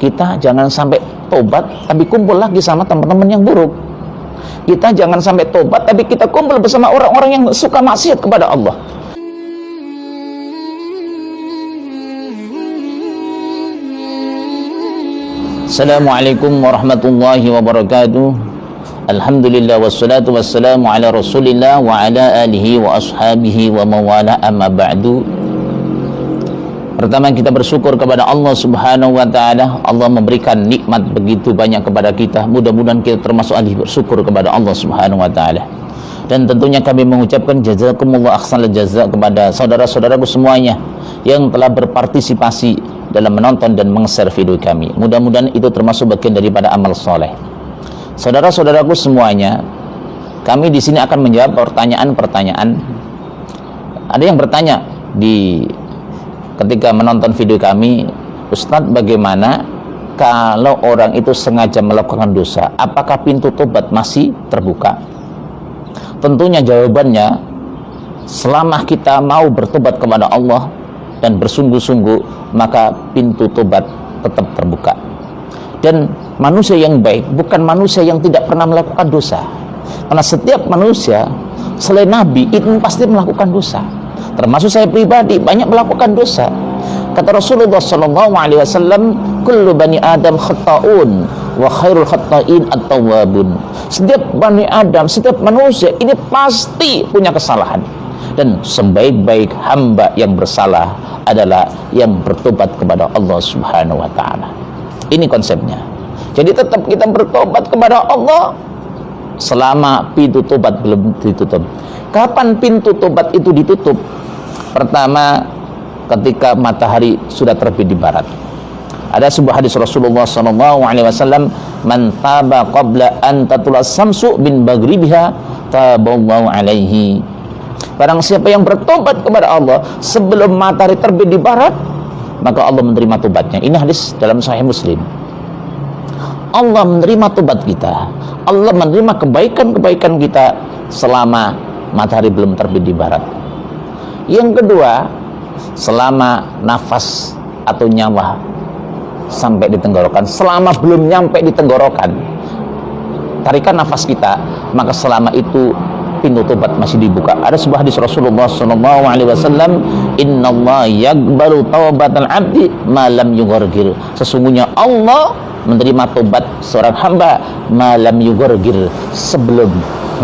Kita jangan sampai tobat tapi kumpul lagi sama teman-teman yang buruk. Kita jangan sampai tobat tapi kita kumpul bersama orang-orang yang suka maksiat kepada Allah. Assalamualaikum warahmatullahi wabarakatuh. Alhamdulillah wassalatu wassalamu ala rasulillah wa ala alihi wa ashabihi wa mawala amma ba'du. Pertama, kita bersyukur kepada Allah subhanahu wa ta'ala. Allah memberikan nikmat begitu banyak kepada kita. Mudah-mudahan kita termasuk ahli bersyukur kepada Allah subhanahu wa ta'ala. Dan tentunya kami mengucapkan jazakumullah ahsanal jazak kepada saudara-saudaraku semuanya yang telah berpartisipasi dalam menonton dan meng-share video kami. Mudah-mudahan itu termasuk bagian daripada amal soleh. Saudara-saudaraku semuanya, kami di sini akan menjawab pertanyaan-pertanyaan. Ada yang bertanya ketika menonton video kami, Ustadz, bagaimana kalau orang itu sengaja melakukan dosa, apakah pintu tobat masih terbuka? Tentunya jawabannya, selama kita mau bertobat kepada Allah dan bersungguh-sungguh, maka pintu tobat tetap terbuka. Dan manusia yang baik bukan manusia yang tidak pernah melakukan dosa, karena setiap manusia selain Nabi itu pasti melakukan dosa. Termasuk saya pribadi banyak melakukan dosa. Kata Rasulullah SAW, kullu bani Adam khata'un wa khairul khata'in at-tawwabun. Setiap bani Adam, setiap manusia ini pasti punya kesalahan, dan sebaik-baik hamba yang bersalah adalah yang bertobat kepada Allah subhanahu wa ta'ala. Ini konsepnya. Jadi tetap kita bertobat kepada Allah selama pintu tobat belum ditutup. Kapan pintu tobat itu ditutup? Pertama, ketika matahari sudah terbit di barat. Ada sebuah hadis Rasulullah SAW, man taba qabla an tatula samsu bin baghribiha taballahu alaihi. Barang siapa yang bertobat kepada Allah sebelum matahari terbit di barat, maka Allah menerima tobatnya. Ini hadis dalam Sahih Muslim. Allah menerima tobat kita. Allah menerima kebaikan-kebaikan kita selama matahari belum terbit di barat. Yang kedua, selama nafas atau nyawa sampai di tenggorokan, selama belum nyampe di tenggorokan, tarikan nafas kita, maka selama itu pintu tobat masih dibuka. Ada sebuah hadis Rasulullah SAW, innallaha yaqbalu taubatal abdi ma lam yughargir. Sesungguhnya Allah menerima tobat seorang hamba ma lam yughargir, sebelum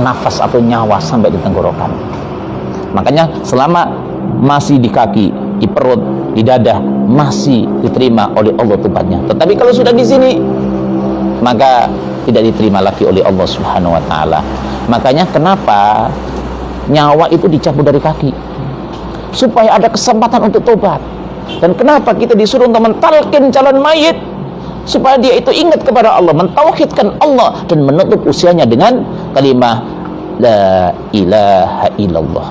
nafas atau nyawa sampai di tenggorokan. Makanya selama masih di kaki, di perut, di dada, masih diterima oleh Allah tobatnya. Tetapi kalau sudah di sini, maka tidak diterima lagi oleh Allah subhanahu wa ta'ala. Makanya kenapa nyawa itu dicabut dari kaki, supaya ada kesempatan untuk tobat. Dan kenapa kita disuruh untuk mentalkin calon mayit, supaya dia itu ingat kepada Allah, mentauhidkan Allah, dan menutup usianya dengan kalimat la ilaha illallah.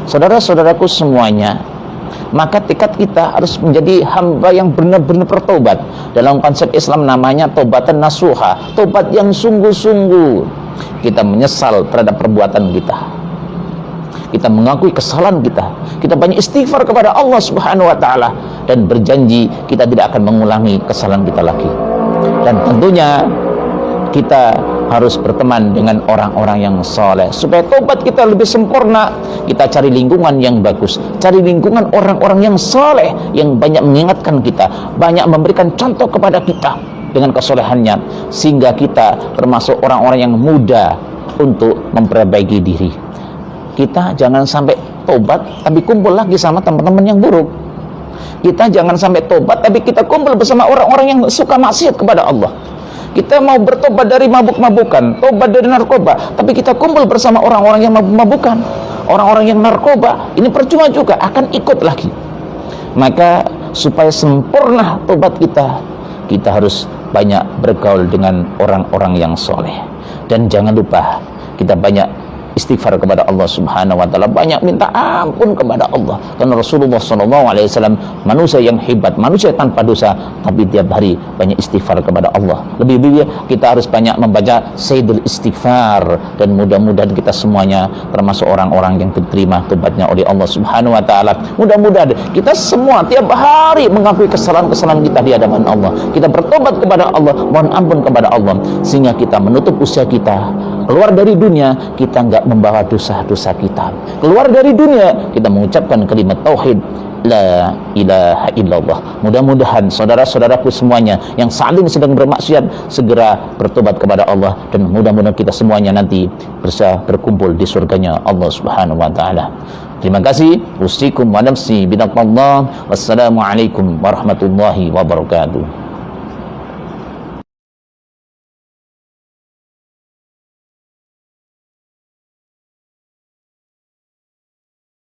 Saudara-saudaraku semuanya, maka tekad kita harus menjadi hamba yang benar-benar bertobat. Dalam konsep Islam namanya tobatan nasuha, tobat yang sungguh-sungguh. Kita menyesal terhadap perbuatan kita, kita mengakui kesalahan kita, kita banyak istighfar kepada Allah subhanahu wa ta'ala, dan berjanji kita tidak akan mengulangi kesalahan kita lagi. Dan tentunya kita harus berteman dengan orang-orang yang soleh supaya tobat kita lebih sempurna. Kita cari lingkungan yang bagus, cari lingkungan orang-orang yang soleh, yang banyak mengingatkan kita, banyak memberikan contoh kepada kita dengan kesolehannya, sehingga kita termasuk orang-orang yang mudah untuk memperbaiki diri. Kita jangan sampai tobat tapi kumpul lagi sama teman-teman yang buruk. Kita jangan sampai tobat tapi kita kumpul bersama orang-orang yang suka maksiat kepada Allah. Kita mau bertobat dari mabuk-mabukan, tobat dari narkoba, tapi kita kumpul bersama orang-orang yang mabuk-mabukan, orang-orang yang narkoba, ini percuma juga, akan ikut lagi. Maka supaya sempurna tobat kita, kita harus banyak bergaul dengan orang-orang yang soleh. Dan jangan lupa, kita banyak istighfar kepada Allah Subhanahu wa taala, banyak minta ampun kepada Allah. Karena Rasulullah SAW manusia yang hebat, manusia tanpa dosa, tapi tiap hari banyak istighfar kepada Allah. Lebih-lebih kita harus banyak membaca Sayyidul Istighfar, dan mudah-mudahan kita semuanya termasuk orang-orang yang diterima tobatnya oleh Allah Subhanahu wa taala. Mudah-mudahan kita semua tiap hari mengakui kesalahan-kesalahan kita di hadapan Allah. Kita bertobat kepada Allah, mohon ampun kepada Allah, sehingga kita menutup usia kita. Keluar dari dunia, kita enggak membawa dosa-dosa kita. Keluar dari dunia, kita mengucapkan kalimat tauhid, la ilaha illallah. Mudah-mudahan saudara-saudaraku semuanya yang saat ini sedang bermaksiat segera bertobat kepada Allah, dan mudah-mudahan kita semuanya nanti bisa berkumpul di surganya Allah Subhanahu wa taala. Terima kasih. Usikum wa nafsi bitaqwallah. Wassalamualaikum warahmatullahi wabarakatuh.